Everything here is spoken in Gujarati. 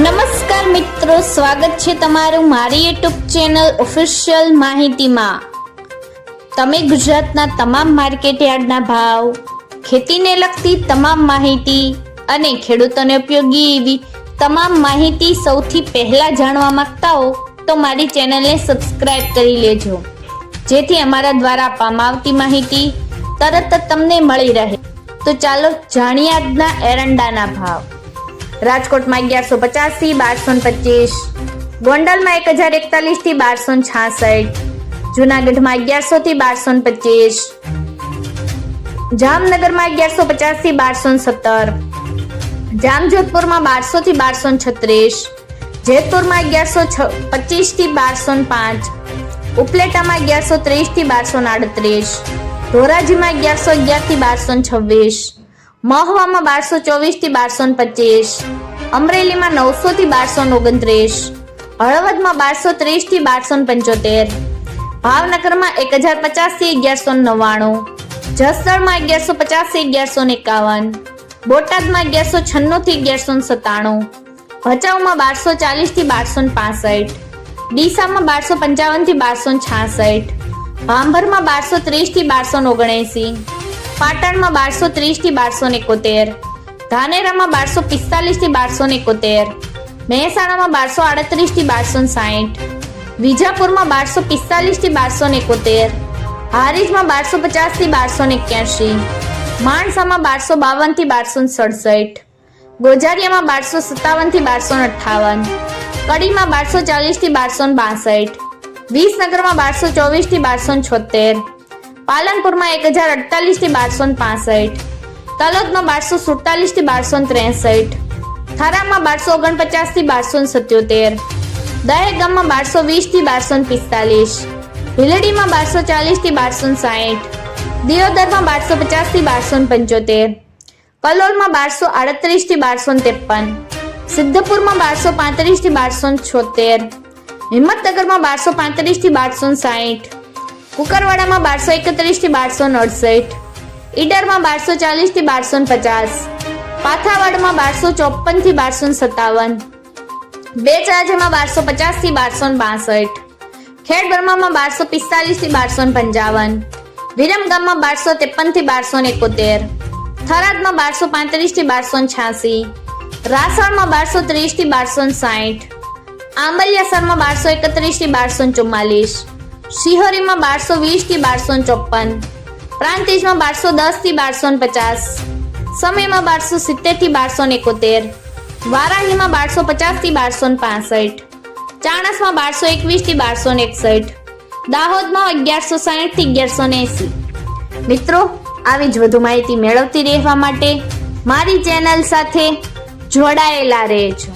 નમસ્કાર મિત્રો, સ્વાગત છે તમારું મારી યુટ્યુબ ચેનલ ઓફિશિયલ માહિતીમાં। તમે ગુજરાતના તમામ માર્કેટ યાર્ડના ભાવ, ખેતીને લગતી તમામ માહિતી અને ખેડૂતોને ઉપયોગી એવી તમામ માહિતી સૌથી પહેલા જાણવા માંગતા હો તો મારી ચેનલને સબસ્ક્રાઇબ કરી લેજો, જેથી અમારા દ્વારા આપવામાં આવતી માહિતી તરત જ તમને મળી રહે। તો ચાલો જાણીએ આજના એરંડાના ભાવ। રાજકોટમાં 1150 થી 1225, ગોંડલમાં 1041 થી 1266, જૂનાગઢમાં 1100 થી 1225, જામનગરમાં 1150 થી 1217, જામજોધપુરમાં 1200 થી 1236, જેતપુરમાં 1125 થી 1205, ઉપલેટામાં 1130 થી 1238, ધોરાજીમાં 1111 થી 1226, મહવામાં 1224 થી 1225, અમરેલીમાં 900 થી 1229, હળવદમાં 1230 થી 1275, ભાવનગરમાં 1050 થી 1199, જસદણમાં 1150 થી 1151, બોટાદમાં 1196 થી 1197, ભચાઉમાં 1240 થી 1265, ડીસામાં 1255 થી 1266, ભાંભરમાં 1230 થી 1279, પાટણમાં 1230 થી 1271, ધાનેરામાં 1245 થી 1271, મહેસાણામાં 1238 થી 1260, વિજાપુરમાં 1245 થી 1271, હારીજમાં 1250 થી 1281, માણસામાં 1252 થી 1267, ગોજારિયામાં 1257 થી 1258, કડીમાં 1240 થી 1262, વિસનગરમાં 1224 થી 1276, પાલનપુરમાં 1048 થી 1265, તલોદમાં 1247 થી 1263, થરામાં 1249 થી 1277, દહેગામમાં 1220 થી 1245, ભીલડીમાં 1240 થી 1260, દિયોદરમાં 1250 થી 1275, કલોલમાં 1238 થી 1253, સિદ્ધપુરમાં 1235 થી 1276, હિંમતનગરમાં 1235 થી 1260, કુકરવાડામાં 1231 થી 1268, ઈડરમાં 1240 થી 1250, પાથાવાડમાં 1254 થી 1257, બેચરાજામાં 1250 થી 1262, ખેડબ્રહ્મામાં 1245 થી 1255, વિરમગામમાં 1253 થી 1271, થરાદમાં 1235 થી 1286, રાસણમાં 1230 થી 1260, આંબલિયાસરમાં 1231 થી 1244, શિહોરીમાં 1220 થી 1254, પ્રાંતિજમાં 1210 થી 1250, સમયમાં 1270 થી 1271, વારાહીમાં 1250 થી 1265, ચાણસમાં 1221 થી 1261, દાહોદમાં 1160 થી 1180। મિત્રો, આવી જ વધુ માહિતી મેળવતી રહેવા માટે મારી ચેનલ સાથે જોડાયેલા રહેજો।